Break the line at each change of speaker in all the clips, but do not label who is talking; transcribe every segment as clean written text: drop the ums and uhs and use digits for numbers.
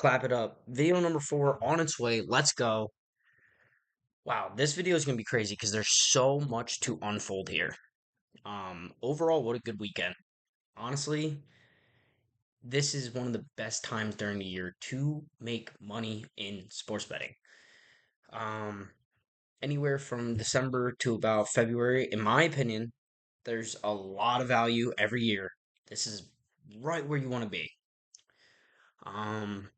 Clap it up. Video number 4 on its way. Let's go. Wow, this video is going to be crazy because there's so much to unfold here. Overall, what a good weekend. Honestly, this is one of the best times during the year to make money in sports betting. Um, Anywhere from December to about February, in my opinion, there's a lot of value every year. This is right where you want to be. Um,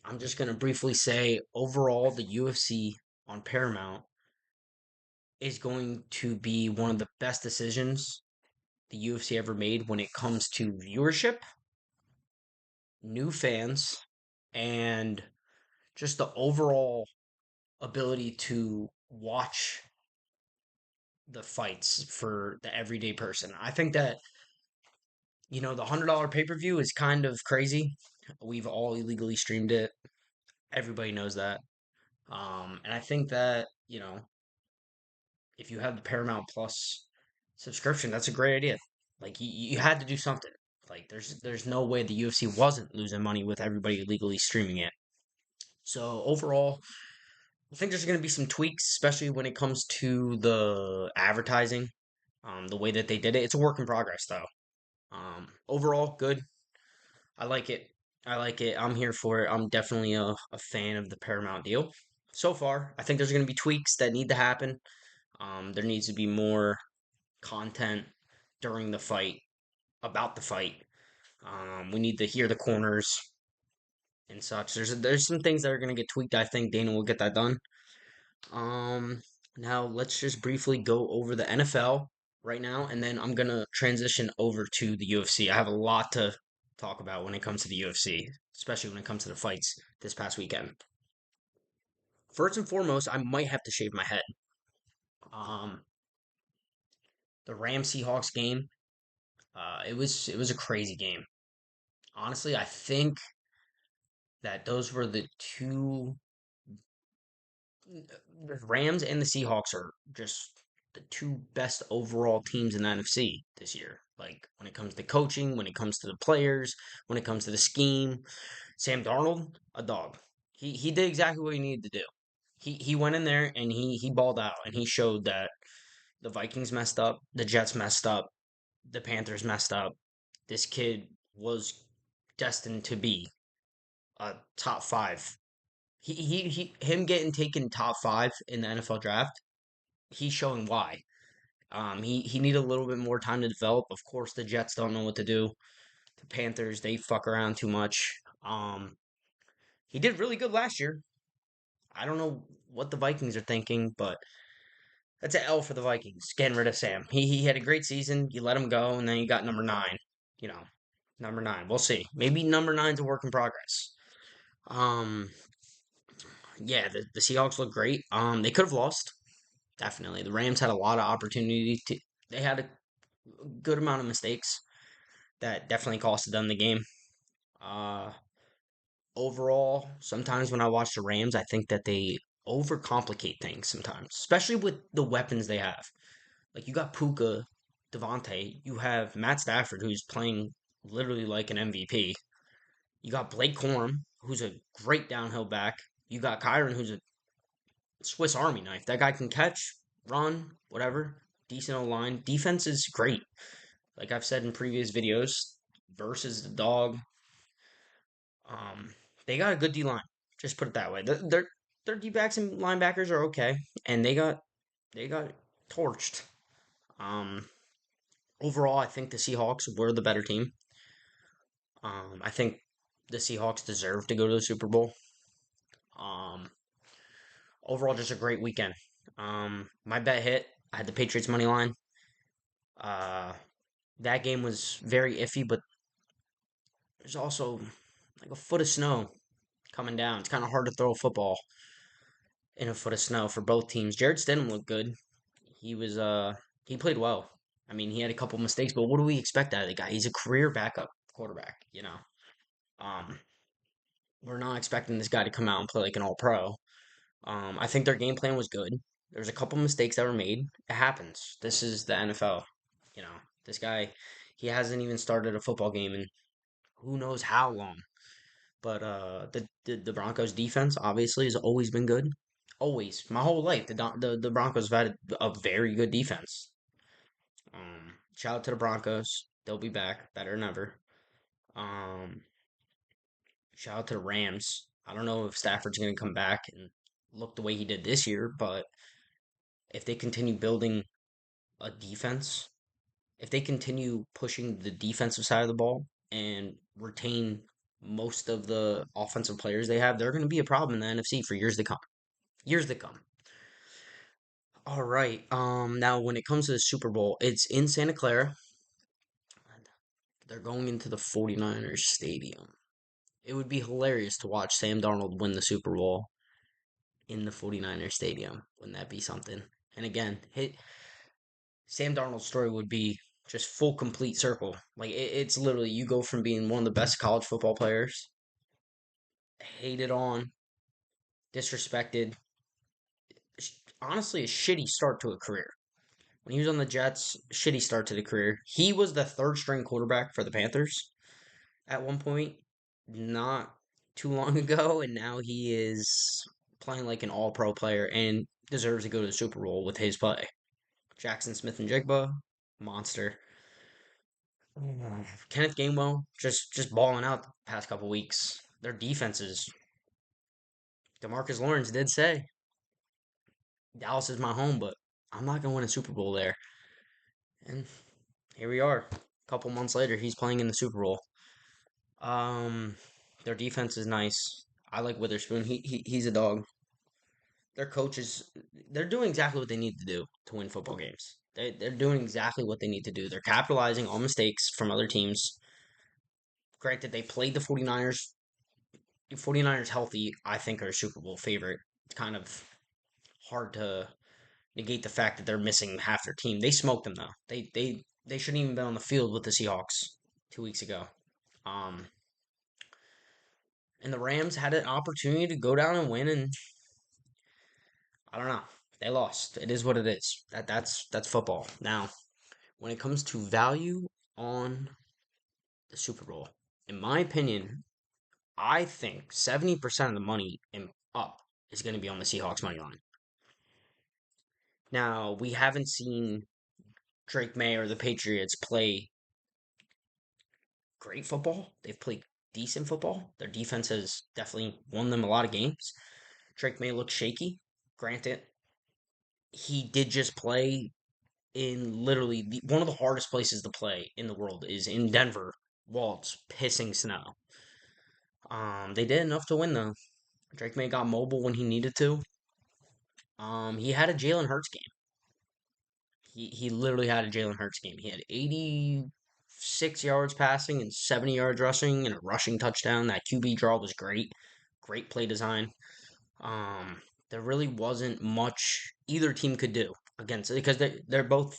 I'm just going to briefly say overall, the UFC on Paramount is going to be one of the best decisions the UFC ever made when it comes to viewership, new fans, and just the overall ability to watch the fights for the everyday person. I think that, the $100 pay per view is kind of crazy. We've all illegally streamed it. Everybody knows that. And I think that, if you have the Paramount Plus subscription, that's a great idea. Like you had to do something. Like there's no way the UFC wasn't losing money with everybody illegally streaming it. So overall, I think there's going to be some tweaks, especially when it comes to the advertising. The way that they did it, it's a work in progress though. Overall, good. I like it. I like it. I'm here for it. I'm definitely a fan of the Paramount deal. So far, I think there's going to be tweaks that need to happen. There needs to be more content during the fight, about the fight. We need to hear the corners and such. There's some things that are gonna get tweaked. I think Dana will get that done. Um, Now let's just briefly go over the NFL right now, and then I'm gonna transition over to the UFC. I have a lot to talk about when it comes to the UFC, especially when it comes to the fights this past weekend. First and foremost, I might have to shave my head. Um, the Rams Seahawks game, it was a crazy game. Honestly, I think that those were the two. The Rams and the Seahawks are just the two best overall teams in the NFC this year. Like when it comes to coaching, when it comes to the players, when it comes to the scheme. Sam Darnold, a dog. He did exactly what he needed to do. He went in there and he balled out and he showed that the Vikings messed up, the Jets messed up, the Panthers messed up. This kid was destined to be a top five. Him getting taken top five in the NFL draft. He's showing why. He needed a little bit more time to develop. Of course, the Jets don't know what to do. The Panthers, they fuck around too much. He did really good last year. I don't know what the Vikings are thinking, but that's an L for the Vikings. Getting rid of Sam. He had a great season. You let him go, and then you got number nine. You know, number nine. We'll see. Maybe number nine's a work in progress. Um, yeah, the Seahawks look great. They could have lost. Definitely. The Rams had a lot of opportunity to. They had a good amount of mistakes that definitely costed them the game. Uh, Overall, sometimes when I watch the Rams, I think that they overcomplicate things sometimes, especially with the weapons they have. Like you got Puka, Devontae, you have Matt Stafford, who's playing literally like an MVP. You got Blake Corum, who's a great downhill back. You got Kyron, who's a Swiss Army knife. That guy can catch, run, whatever. Decent O line. Defense is great. Like I've said in previous videos, versus the dog. Um, they got a good D line. Just put it that way. Their D backs and linebackers are okay, and they got torched. Um, Overall, I think the Seahawks were the better team. I think the Seahawks deserve to go to the Super Bowl. Um, Overall, just a great weekend. My bet hit. I had the Patriots money line. Uh, that game was very iffy, but there's also like a foot of snow coming down. It's kind of hard to throw a football in a foot of snow for both teams. Jared Stidham looked good. He played well. I mean, he had a couple mistakes, but what do we expect out of the guy? He's a career backup quarterback. Um, we're not expecting this guy to come out and play like an all pro. I think their game plan was good. There's a couple mistakes that were made. It happens. This is the NFL. You know, this guy, he hasn't even started a football game in who knows how long. But the Broncos defense obviously has always been good. Always, my whole life, the Broncos have had a very good defense. Shout out to the Broncos. They'll be back better than ever. Um, Shout out to the Rams. I don't know if Stafford's going to come back and look the way he did this year, but if they continue building a defense, if they continue pushing the defensive side of the ball and retain most of the offensive players they have, they're going to be a problem in the NFC for years to come. Years to come. All right. Now when it comes to the Super Bowl, it's in Santa Clara. They're going into the 49ers stadium. It would be hilarious to watch Sam Darnold win the Super Bowl in the 49ers stadium. Wouldn't that be something? And again, Sam Darnold's story would be just full complete circle. Like it's literally you go from being one of the best college football players, hated on, disrespected, honestly a shitty start to a career. When he was on the Jets, shitty start to the career. He was the third string quarterback for the Panthers at one point, not too long ago, and now he is playing like an all pro player and deserves to go to the Super Bowl with his play. Jackson Smith and Jigba, monster. Kenneth Gainwell just balling out the past couple weeks. Their defenses. DeMarcus Lawrence did say Dallas is my home, but I'm not gonna win a Super Bowl there. And here we are. A couple months later, he's playing in the Super Bowl. Um, their defense is nice. I like Witherspoon. He's a dog. Their coaches, they're doing exactly what they need to do to win football games. They're doing exactly what they need to do. They're capitalizing on mistakes from other teams. Granted, they played the 49ers. The 49ers healthy, I think, are a Super Bowl favorite. It's kind of hard to negate the fact that they're missing half their team. They smoked them though. They shouldn't even been on the field with the Seahawks 2 weeks ago. Um, and the Rams had an opportunity to go down and win, and I don't know. They lost. It is what it is. That's football. Now, when it comes to value on the Super Bowl, in my opinion, I think 70% of the money and up is going to be on the Seahawks money line. Now, we haven't seen Drake May or the Patriots play great football. They've played decent football. Their defense has definitely won them a lot of games. Drake May looks shaky. Granted, he did just play in literally one of the hardest places to play in the world is in Denver, while it's pissing snow. They did enough to win though. Drake May got mobile when he needed to. He had a Jalen Hurts game. He literally had a Jalen Hurts game. He had 86 yards passing and 70 yards rushing and a rushing touchdown. That QB draw was great. Great play design. Um, there really wasn't much either team could do against it because they're both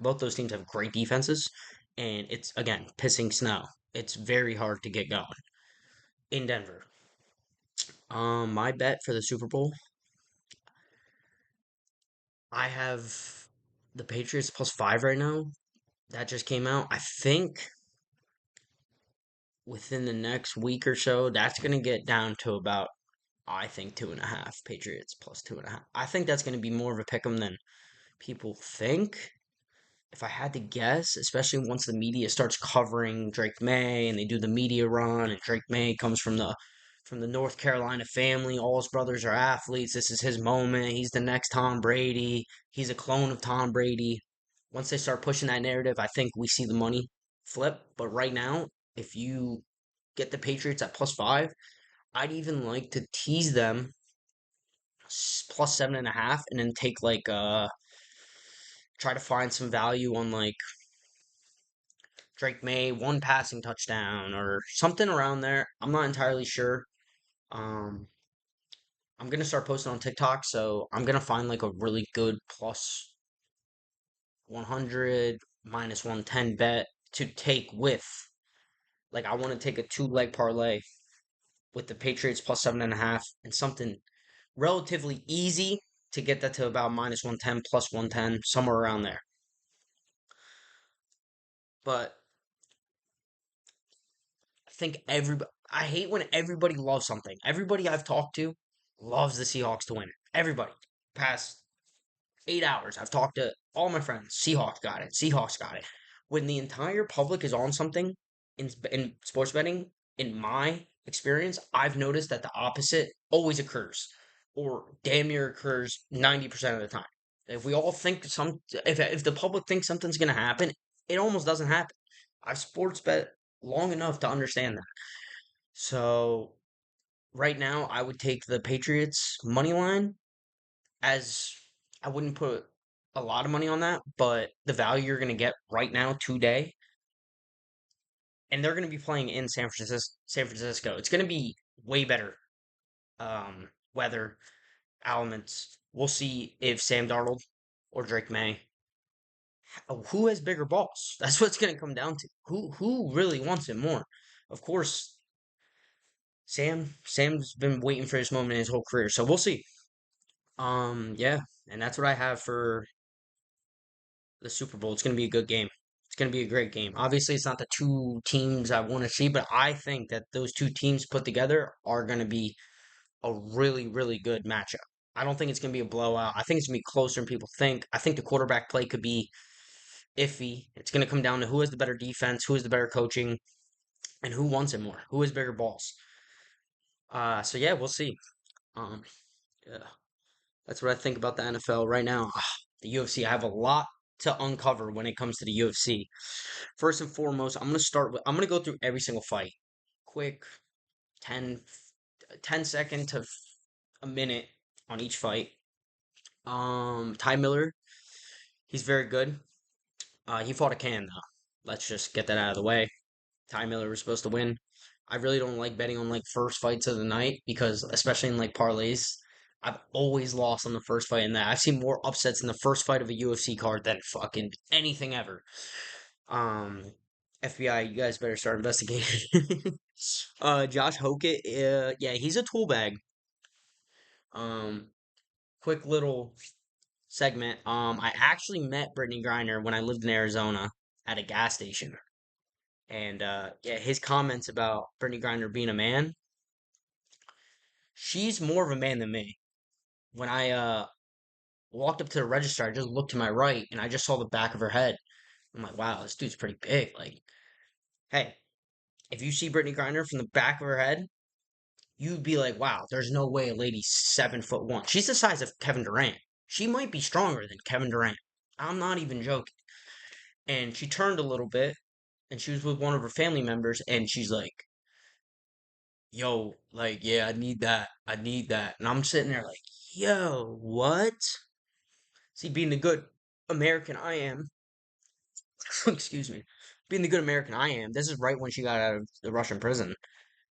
those teams have great defenses, and it's again pissing snow. It's very hard to get going in Denver. My bet for the Super Bowl, I have the Patriots +5 right now. That just came out. I think within the next week or so, that's gonna get down to about I think 2.5 Patriots +2.5. I think that's gonna be more of a pick 'em than people think. If I had to guess, especially once the media starts covering Drake May and they do the media run and Drake May comes from the North Carolina family, all his brothers are athletes. This is his moment. He's the next Tom Brady. He's a clone of Tom Brady. Once they start pushing that narrative, I think we see the money flip. But right now, if you get the Patriots at +5, I'd even like to tease them +7.5 and then take like try to find some value on like Drake May, one passing touchdown or something around there. I'm not entirely sure. Um, I'm gonna start posting on TikTok, so I'm gonna find like a really good +100, -110 bet to take with. Like I want to take a two-leg parlay with the Patriots +7.5 and something relatively easy to get that to about -110, +110, somewhere around there. But I think everybody, I hate when everybody loves something. Everybody I've talked to loves the Seahawks to win. Everybody. Past 8 hours, I've talked to all my friends. Seahawks got it. Seahawks got it. When the entire public is on something in sports betting, in my experience, I've noticed that the opposite always occurs, or damn near occurs 90% of the time. If we all think if the public thinks something's gonna happen, it almost doesn't happen. I've sports bet long enough to understand that. So right now, I would take the Patriots money line as I wouldn't put a lot of money on that, but the value you're going to get right now today, and they're going to be playing in San Francisco. San Francisco. It's going to be way better weather elements. We'll see if Sam Darnold or Drake May, who has bigger balls. That's what's going to come down to. Who really wants it more? Of course, Sam's been waiting for this moment his whole career, so we'll see. Yeah, and that's what I have for the Super Bowl. It's going to be a good game. It's going to be a great game. Obviously, it's not the two teams I want to see, but I think that those two teams put together are going to be a really, really good matchup. I don't think it's going to be a blowout. I think it's going to be closer than people think. I think the quarterback play could be iffy. It's going to come down to who has the better defense, who has the better coaching, and who wants it more, who has bigger balls. So yeah, we'll see. Um, yeah, that's what I think about the NFL right now. The UFC, I have a lot to uncover when it comes to the UFC. First and foremost, I'm gonna go through every single fight. Quick 10, 10 second to a minute on each fight. Ty Miller, he's very good. He fought a can though. Let's just get that out of the way. Ty Miller was supposed to win. I really don't like betting on like first fights of the night because especially in like parlays, I've always lost on the first fight in that. I've seen more upsets in the first fight of a UFC card than fucking anything ever. Um, FBI, you guys better start investigating. Josh Hokett, yeah, he's a tool bag. Um, quick little segment. I actually met Brittany Griner when I lived in Arizona at a gas station, and yeah, his comments about Brittany Griner being a man, she's more of a man than me. When I walked up to the register, I just looked to my right and I just saw the back of her head. I'm like, wow, this dude's pretty big. Like, hey, if you see Brittany Griner from the back of her head, you'd be like, wow, there's no way a lady's 7'1". She's the size of Kevin Durant. She might be stronger than Kevin Durant. I'm not even joking. And she turned a little bit and she was with one of her family members and she's like, yo, like, yeah, I need that. I need that. And I'm sitting there like, yo, what? See, being the good American I am, excuse me, being the good American I am, this is right when she got out of the Russian prison.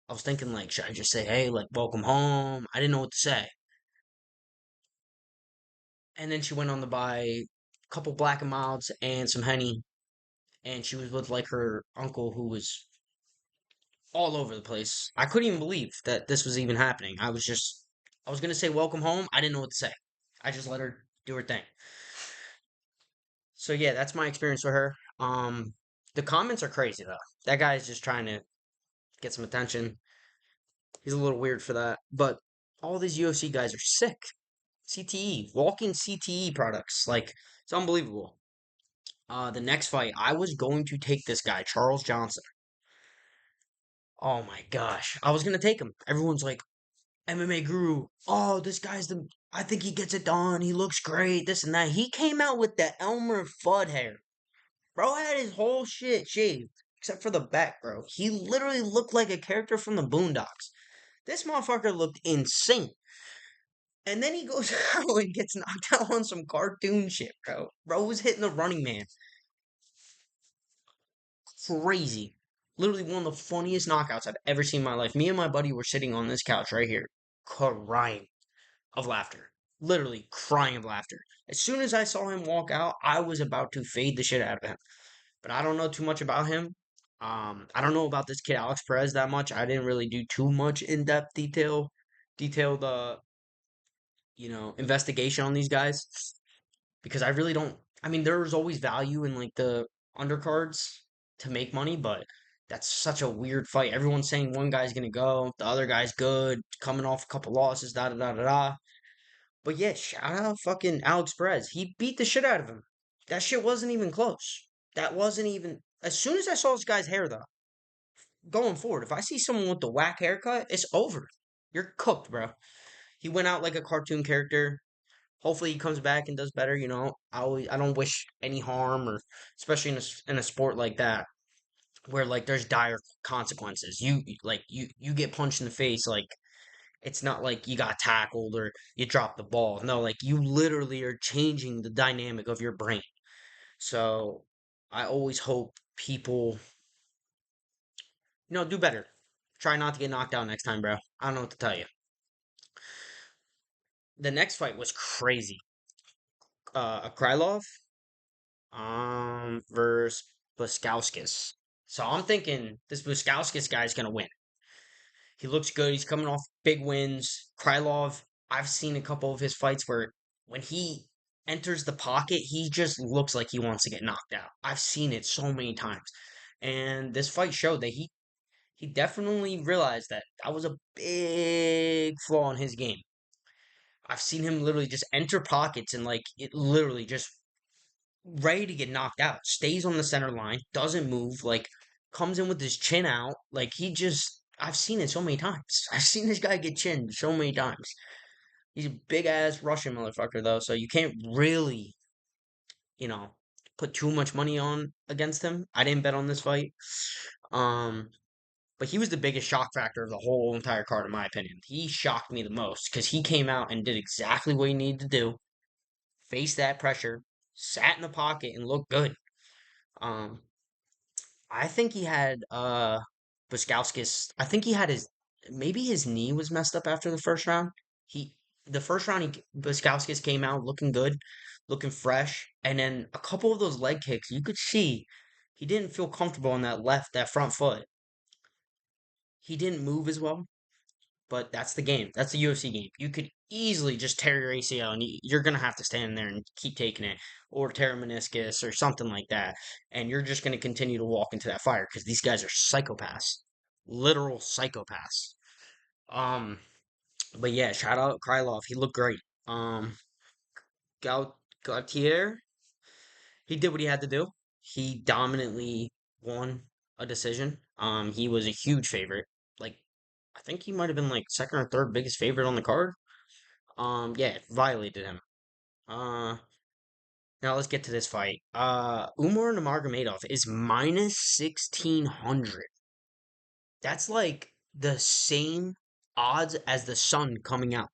I was thinking, like, should I just say, hey, like, welcome home? I didn't know what to say. And then she went on to buy a couple Black and Milds and some Henny. And she was with, like, her uncle who was all over the place. I couldn't even believe that this was even happening. I was going to say welcome home. I didn't know what to say. I just let her do her thing. So, yeah, that's my experience with her. The comments are crazy, though. That guy is just trying to get some attention. He's a little weird for that. But all these UFC guys are sick. CTE, walking CTE products. Like, it's unbelievable. The next fight, I was going to take this guy, Charles Johnson. Oh my gosh. I was going to take him. Everyone's like, MMA guru. Oh, this guy's the. I think he gets it done. He looks great. This and that. He came out with the Elmer Fudd hair. Bro had his whole shit shaved. Except for the back, bro. He literally looked like a character from the Boondocks. This motherfucker looked insane. And then he goes out and gets knocked out on some cartoon shit, bro. Bro was hitting the running man. Crazy. Literally one of the funniest knockouts I've ever seen in my life. Me and my buddy were sitting on this couch right here, crying of laughter. Literally crying of laughter. As soon as I saw him walk out, I was about to fade the shit out of him. But I don't know too much about him. I don't know about this kid Alex Perez that much. I didn't really do too much in-depth detailed investigation on these guys because I really don't. I mean, there's always value in like the undercards to make money, but That's such a weird fight. Everyone's saying one guy's gonna go, the other guy's good, coming off a couple losses, da da da da da. But yeah, shout out fucking Alex Perez. He beat the shit out of him. That shit wasn't even close. That wasn't even. As soon as I saw this guy's hair, though, going forward, if I see someone with the whack haircut, it's over. You're cooked, bro. He went out like a cartoon character. Hopefully, he comes back and does better. I don't wish any harm, or especially in a sport like that where like there's dire consequences. You get punched in the face, like it's not like you got tackled or you dropped the ball. No, like you literally are changing the dynamic of your brain. So I always hope people, do better. Try not to get knocked out next time, bro. I don't know what to tell you. The next fight was crazy. Krylov versus Buskauskas. So I'm thinking this Buskauskas guy is gonna win. He looks good. He's coming off big wins. Krylov, I've seen a couple of his fights where when he enters the pocket, he just looks like he wants to get knocked out. I've seen it so many times. And this fight showed that he definitely realized that that was a big flaw in his game. I've seen him literally just enter pockets and like it literally just ready to get knocked out. Stays on the center line, doesn't move, like comes in with his chin out. Like he just I've seen it so many times. I've seen this guy get chinned so many times. He's a big ass Russian motherfucker though, so you can't really, you know, put too much money on against him. I didn't bet on this fight. Um but he was the biggest shock factor of the whole entire card, in my opinion. He shocked me the most because he came out and did exactly what he needed to do, faced that pressure, sat in the pocket, and looked good. Um, I think he had Buskauskas. I think he had his maybe his knee was messed up after the first round. He the first round Buskauskas came out looking good, looking fresh, and then a couple of those leg kicks you could see he didn't feel comfortable on that front foot. He didn't move as well, but that's the game. That's the UFC game. You could easily just tear your ACL, and you're gonna have to stand there and keep taking it, or tear a meniscus or something like that, and you're just gonna continue to walk into that fire because these guys are psychopaths, literal psychopaths. Um, but yeah, shout out Krylov. He looked great. Gautier, he did what he had to do. He dominantly won a decision. He was a huge favorite. Like, I think he might have been like second or third biggest favorite on the card. Yeah, violated him. Uh, Now let's get to this fight. Umar Nurmagomedov is minus 1600. That's like the same odds as the sun coming out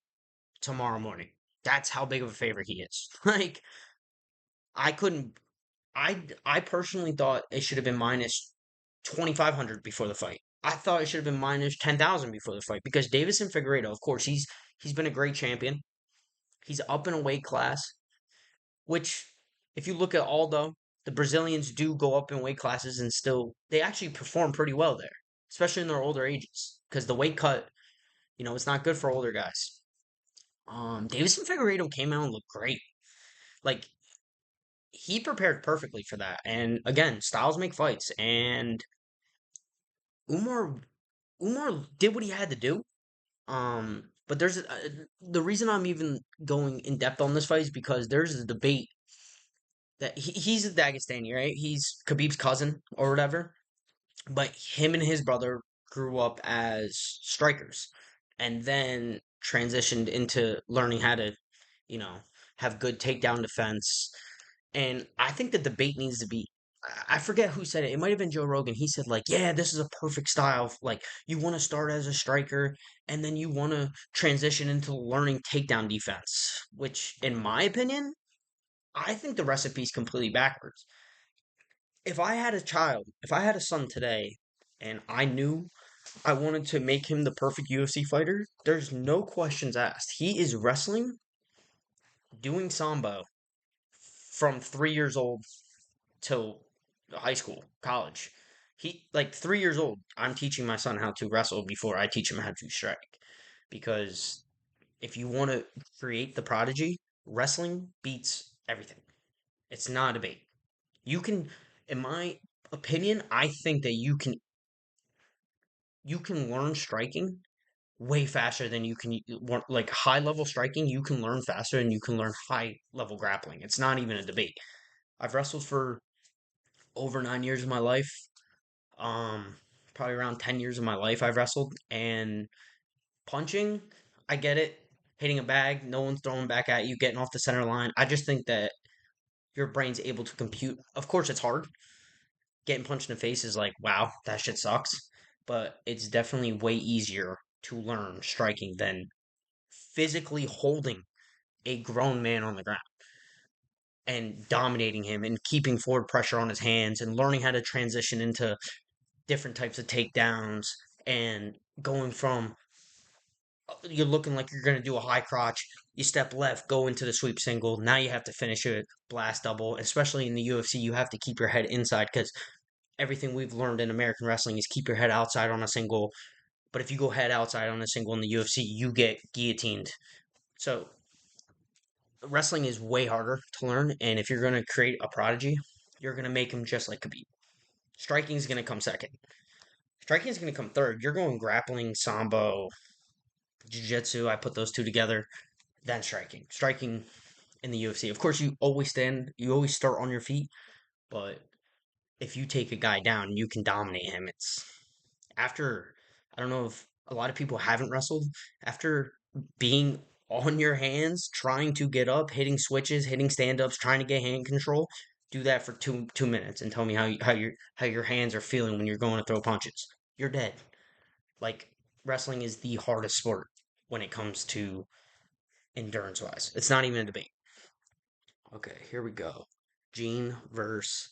tomorrow morning. That's how big of a favorite he is. Like, I couldn't. I personally thought it should have been minus 2500 before the fight. I thought it should have been minus 10,000 before the fight because Davison Figueiredo, of course, he's been a great champion. He's up in a weight class. Which, if you look at Aldo, the Brazilians do go up in weight classes and still, they actually perform pretty well there, especially in their older ages. Because the weight cut, it's not good for older guys. Davison Figueiredo came out and looked great. Like, he prepared perfectly for that. And again, styles make fights. And Umar, Umar did what he had to do. But the reason I'm even going in depth on this fight is because there's a debate that he's a Dagestani, right? He's Khabib's cousin or whatever. But him and his brother grew up as strikers and then transitioned into learning how to, you know, have good takedown defense. And I think the debate needs to be I forget who said it. It might have been Joe Rogan. He said, like, yeah, this is a perfect style. Like, you want to start as a striker and then you want to transition into learning takedown defense, which, in my opinion, I think the recipe's completely backwards. If I had a son today, and I knew I wanted to make him the perfect UFC fighter, there's no questions asked. He is wrestling, doing sambo from 3 years old till high school, college. He like 3 years old. I'm teaching my son how to wrestle before I teach him how to strike, because if you want to create the prodigy, wrestling beats everything. It's not a debate. You can, in my opinion, I think that you can. you can learn striking way faster than you can like high level striking. You can learn faster than you can learn high level grappling. It's not even a debate. I've wrestled for over 9 years of my life. Um, Probably around 10 years of my life I've wrestled, and punching, I get it. Hitting a bag, no one's throwing back at you, getting off the center line. I just think that your brain's able to compute. Of course, it's hard. Getting punched in the face is like, wow, that shit sucks. But it's definitely way easier to learn striking than physically holding a grown man on the ground and dominating him and keeping forward pressure on his hands and learning how to transition into different types of takedowns and going from you're looking like you're going to do a high crotch. You step left, go into the sweep single. Now you have to finish a blast double. Especially in the UFC, you have to keep your head inside because everything we've learned in American wrestling is keep your head outside on a single. But if you go head outside on a single in the UFC, you get guillotined. So wrestling is way harder to learn. And if you're going to create a prodigy, you're going to make him just like Khabib. Striking is going to come second. Striking is going to come third. You're going grappling, sambo, jiu-jitsu. I put those two together. Then striking. Striking in the UFC. Of course, you always start on your feet, but if you take a guy down, you can dominate him. It's after, I don't know if a lot of people haven't wrestled, after being on your hands, trying to get up, hitting switches, hitting stand ups, trying to get hand control. Do that for 2 minutes and tell me how your hands are feeling when you're going to throw punches. You're dead. Like wrestling is the hardest sport when it comes to endurance wise. It's not even a debate. Okay, here we go. Gene versus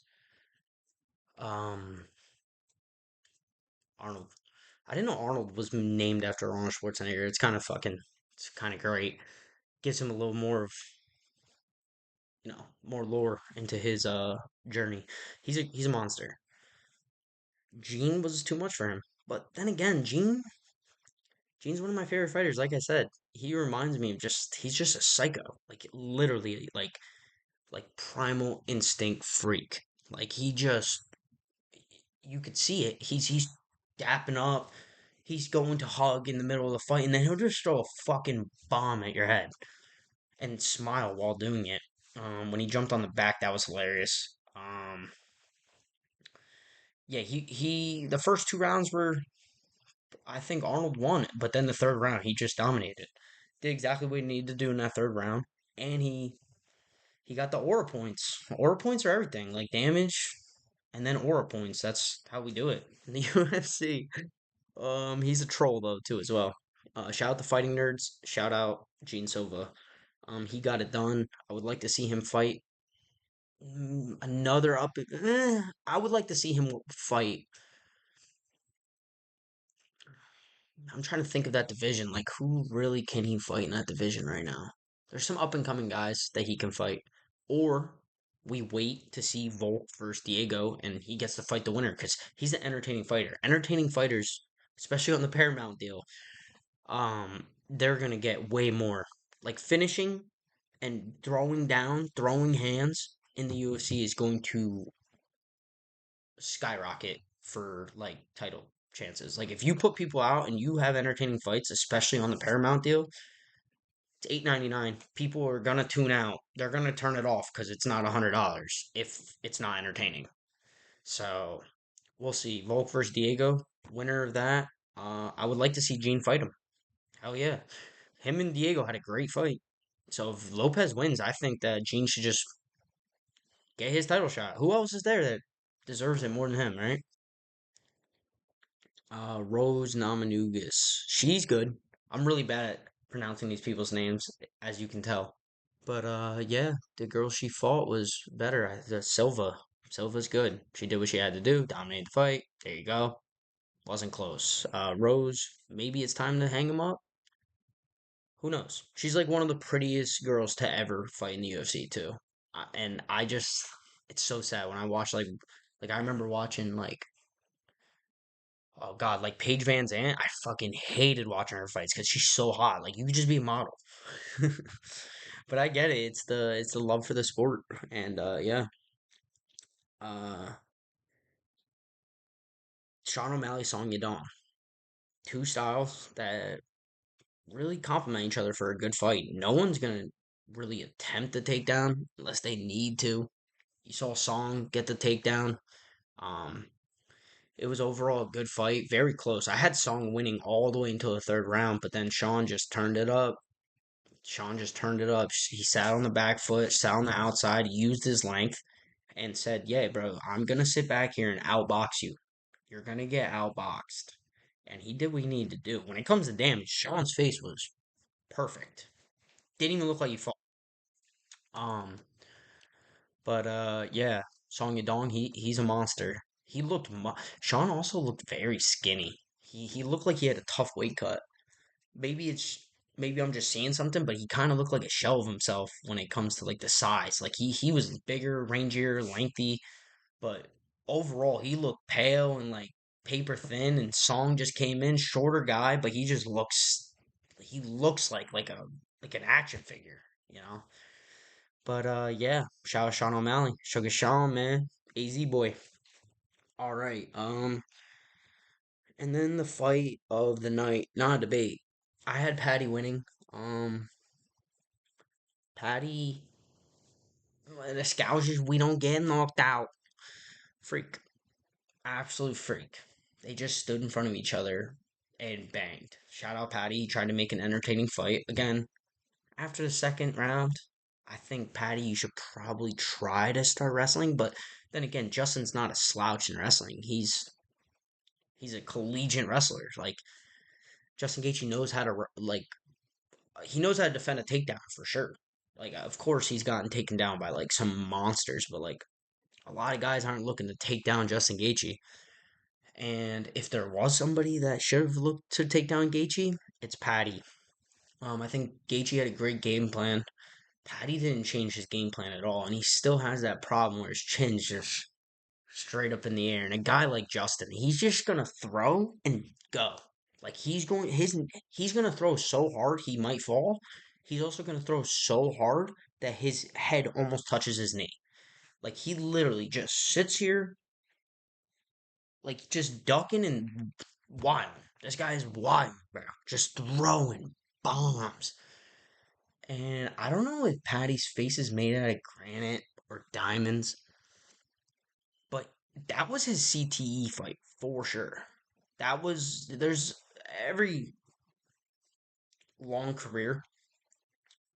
um Arnold. I didn't know Arnold was named after Arnold Schwarzenegger. It's kind of great. Gives him a little more of, more lore into his journey. He's a monster. Gene was too much for him. But then again, Gene's one of my favorite fighters. Like I said, he reminds me of he's just a psycho. Like literally like primal instinct freak. Like he just you could see it. He's dapping up. He's going to hug in the middle of the fight, and then he'll just throw a fucking bomb at your head and smile while doing it. When he jumped on the back, that was hilarious. Yeah, the first two rounds were, I think Arnold won it, but then the third round he just dominated. Did exactly what he needed to do in that third round, and he got the aura points. Aura points are everything, like damage, and then aura points. That's how we do it in the UFC. He's a troll though too as well. Shout out to Fighting Nerds. Shout out Gene Silva. He got it done. I would like to see him fight another up. I would like to see him fight. I'm trying to think of that division. Like, who really can he fight in that division right now? There's some up and coming guys that he can fight, or we wait to see Volk versus Diego, and he gets to fight the winner because he's an entertaining fighter. Entertaining fighters, especially on the Paramount deal, they're gonna get way more. Like finishing and throwing down, throwing hands in the UFC is going to skyrocket for like title chances. Like if you put people out and you have entertaining fights, especially on the Paramount deal, it's $8.99. People are gonna tune out. They're gonna turn it off because it's not $100 if it's not entertaining. So we'll see. Volk versus Diego, winner of that. I would like to see Gene fight him. Hell yeah. Him and Diego had a great fight. So if Lopez wins, I think that Gene should just get his title shot. Who else is there that deserves it more than him, right? Rose Namajunas. She's good. I'm really bad at pronouncing these people's names, as you can tell. But yeah, the girl she fought was better. The Silva. Silva's good. She did what she had to do, dominated the fight. There you go. Wasn't close. Rose, maybe it's time to hang him up. Who knows? She's like one of the prettiest girls to ever fight in the UFC too. And I just, it's so sad when I watch like I remember watching like, oh God, like Paige Van Zant. I fucking hated watching her fights because she's so hot. Like you could just be a model. But I get it. It's the love for the sport, and yeah. Uh, Sean O'Malley song "You Don't." two styles that really complement each other for a good fight. No one's gonna really attempt the takedown unless they need to. You saw Song get the takedown. Um, it was overall a good fight, very close. I had Song winning all the way until the third round, but then Sean just turned it up. Sean just turned it up. He sat on the back foot, sat on the outside, used his length, and said, "Yeah, bro, I'm gonna sit back here and outbox you. You're gonna get outboxed." And he did what he needed to do. When it comes to damage, Sean's face was perfect. Didn't even look like he fought. Um, but yeah, Song Yadong, he's a monster. Sean also looked very skinny. He looked like he had a tough weight cut. Maybe it's maybe I'm just seeing something, but he kind of looked like a shell of himself when it comes to like the size. Like he was bigger, rangier, lengthy, but overall he looked pale and like paper thin. And Song just came in, shorter guy, but he looks like an action figure, you know. But yeah, shout out Sean O'Malley, Sugar Sean, man, AZ boy. All right, and then the fight of the night, not a debate. I had Patty winning. Um, Patty, the Scousers, we don't get knocked out. Freak. Absolute freak. They just stood in front of each other and banged. Shout out Patty. He tried to make an entertaining fight. Again, after the second round, I think Patty, you should probably try to start wrestling. But then again, Justin's not a slouch in wrestling. He's a collegiate wrestler. Like Justin Gaethje knows how to he knows how to defend a takedown for sure. Like of course he's gotten taken down by like some monsters, but like a lot of guys aren't looking to take down Justin Gaethje. And if there was somebody that should have looked to take down Gaethje, it's Patty. I think Gaethje had a great game plan. Patty didn't change his game plan at all, and he still has that problem where his chin's just straight up in the air. And a guy like Justin, he's just gonna throw and go. Like he's gonna throw so hard he might fall. He's also gonna throw so hard that his head almost touches his knee. Like he literally just sits here, like just ducking and wild. This guy is wild, bro. Just throwing bombs. And I don't know if Patty's face is made out of granite or diamonds, but that was his CTE fight for sure. There's every long career,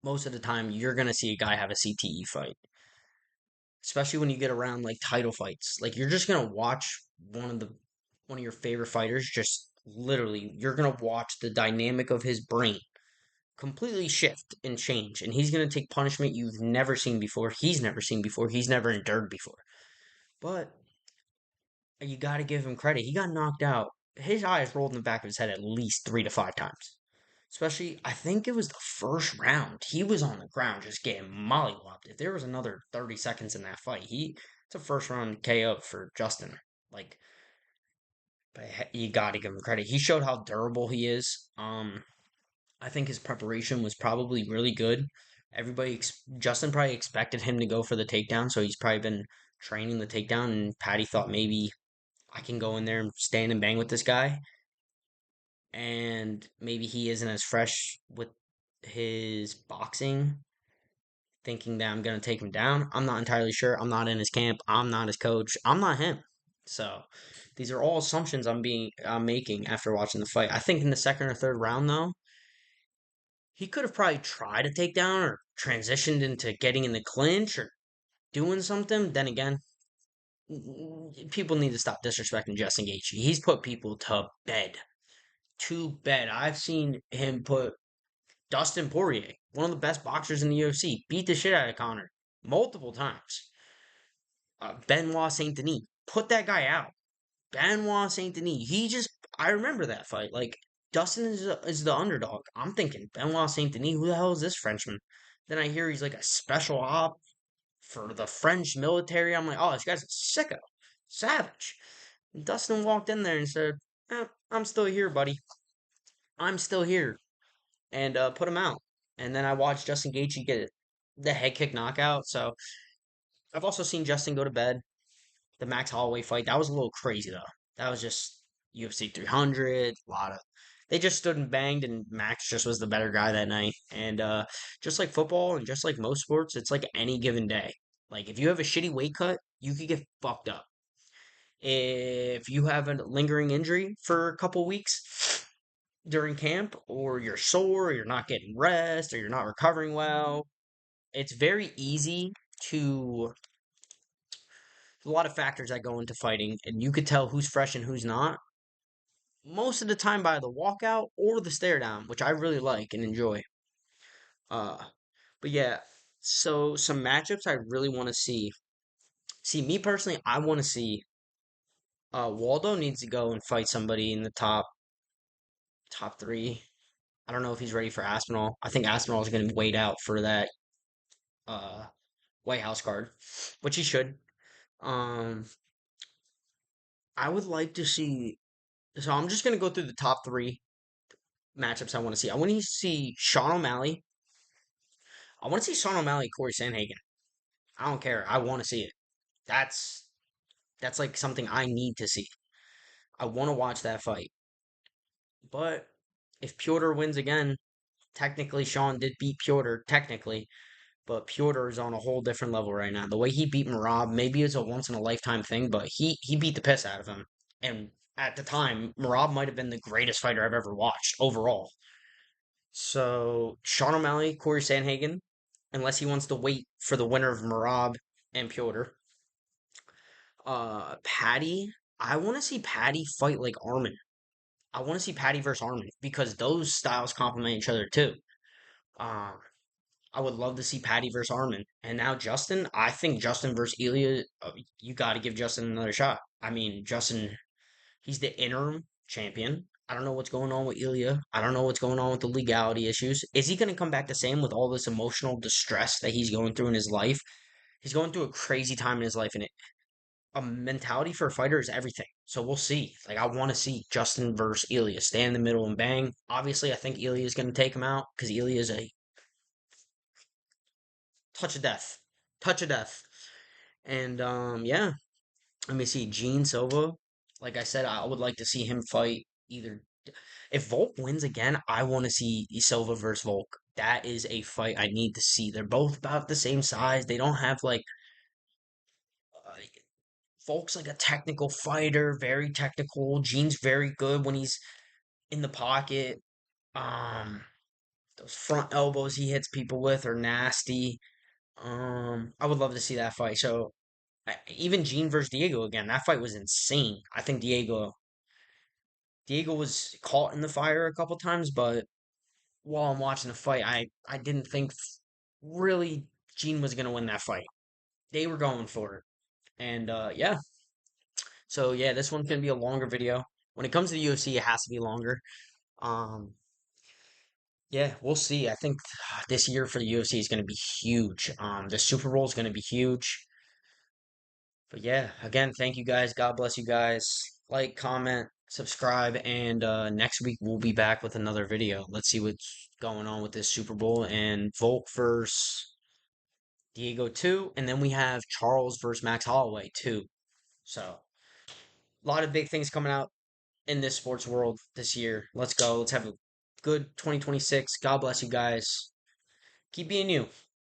most of the time, you're going to see a guy have a CTE fight, especially when you get around like title fights. Like, you're just going to watch one of your favorite fighters just literally, you're going to watch the dynamic of his brain completely shift and change. And he's going to take punishment you've never seen before. He's never seen before. He's never endured before. But you got to give him credit. He got knocked out. His eyes rolled in the back of his head at least 3 to 5 times. Especially, I think it was the first round. He was on the ground just getting mollywopped. If there was another 30 seconds in that fight, it's a first round KO for Justin. Like, but you got to give him credit. He showed how durable he is. I think his preparation was probably really good. Justin probably expected him to go for the takedown, so he's probably been training the takedown. And Patty thought maybe I can go in there and stand and bang with this guy, and maybe he isn't as fresh with his boxing, thinking that I'm gonna take him down. I'm not entirely sure. I'm not in his camp. I'm not his coach. I'm not him. So these are all assumptions I'm making after watching the fight. I think in the second or third round though, he could have probably tried to take down or transitioned into getting in the clinch or doing something. Then again, people need to stop disrespecting Justin Gaethje. He's put people to bed. To bed. I've seen him put Dustin Poirier, one of the best boxers in the UFC, beat the shit out of Connor multiple times. Benoit Saint Denis, put that guy out. Benoit Saint Denis, I remember that fight. Like, Dustin is the underdog. I'm thinking, Benoit Saint Denis, who the hell is this Frenchman? Then I hear he's like a special op for the French military. I'm like, oh, this guy's a sicko, savage. And Dustin walked in there and said, I'm still here, buddy. I'm still here. And put him out. And then I watched Justin Gaethje get the head kick knockout. So I've also seen Justin go to bed. The Max Holloway fight, that was a little crazy though. That was just UFC 300, a lot of They just stood and banged, and Max just was the better guy that night. And just like football and just like most sports, it's like any given day. Like if you have a shitty weight cut, you could get fucked up. If you have a lingering injury for a couple weeks during camp, or you're sore, or you're not getting rest, or you're not recovering well, it's very easy to a lot of factors that go into fighting, and you could tell who's fresh and who's not most of the time by the walkout or the stare down, which I really like and enjoy. Uh, but yeah, so some matchups I really want to see. See, me personally, I want to see. Waldo needs to go and fight somebody in the top three. I don't know if he's ready for Aspinall. I think Aspinall is going to wait out for that uh White House card, which he should. Um, I would like to see. So I'm just going to go through the top three matchups I want to see. I want to see Sean O'Malley. I want to see Sean O'Malley, Corey Sandhagen. I don't care. I want to see it. That's that's like something I need to see. I want to watch that fight. But if Piotr wins again, technically Sean did beat Piotr technically, but Piotr is on a whole different level right now. The way he beat Marab, maybe it's a once in a lifetime thing, but he beat the piss out of him. And at the time, Marab might have been the greatest fighter I've ever watched overall. So Sean O'Malley, Corey Sandhagen, unless he wants to wait for the winner of Marab and Piotr. Patty, I want to see Patty fight like Armin. I want to see Patty versus Armin because those styles complement each other too. Um, I would love to see Patty versus Armin. And now Justin, I think Justin versus Ilya, you got to give Justin another shot. I mean, Justin, he's the interim champion. I don't know what's going on with Ilya. I don't know what's going on with the legality issues. Is he going to come back the same with all this emotional distress that he's going through in his life? He's going through a crazy time in his life, and a mentality for a fighter is everything. So we'll see. Like I want to see Justin versus Ilya stay in the middle and bang. Obviously, I think Ilya is going to take him out because Ilya is a touch of death, touch of death. And yeah. Let me see. Gene Silva. Like I said, I would like to see him fight either. If Volk wins again, I want to see Silva versus Volk. That is a fight I need to see. They're both about the same size. They don't have like uh, Volk's like a technical fighter, very technical. Gene's very good when he's in the pocket. Um, those front elbows he hits people with are nasty. I would love to see that fight. So even Gene versus Diego again, that fight was insane. I think Diego was caught in the fire a couple times, but while I'm watching the fight, I didn't think really Gene was gonna win that fight. They were going for it, and yeah. So yeah, this one's gonna be a longer video. When it comes to the UFC, it has to be longer. Um, Yeah, we'll see. I think this year for the UFC is going to be huge. The Super Bowl is going to be huge. But yeah, again, thank you guys. God bless you guys. Like, comment, subscribe, and next week we'll be back with another video. Let's see what's going on with this Super Bowl and Volk versus Diego 2, and then we have Charles versus Max Holloway 2. So, a lot of big things coming out in this sports world this year. Let's go. Let's have a good 2026. God bless you guys. Keep being you.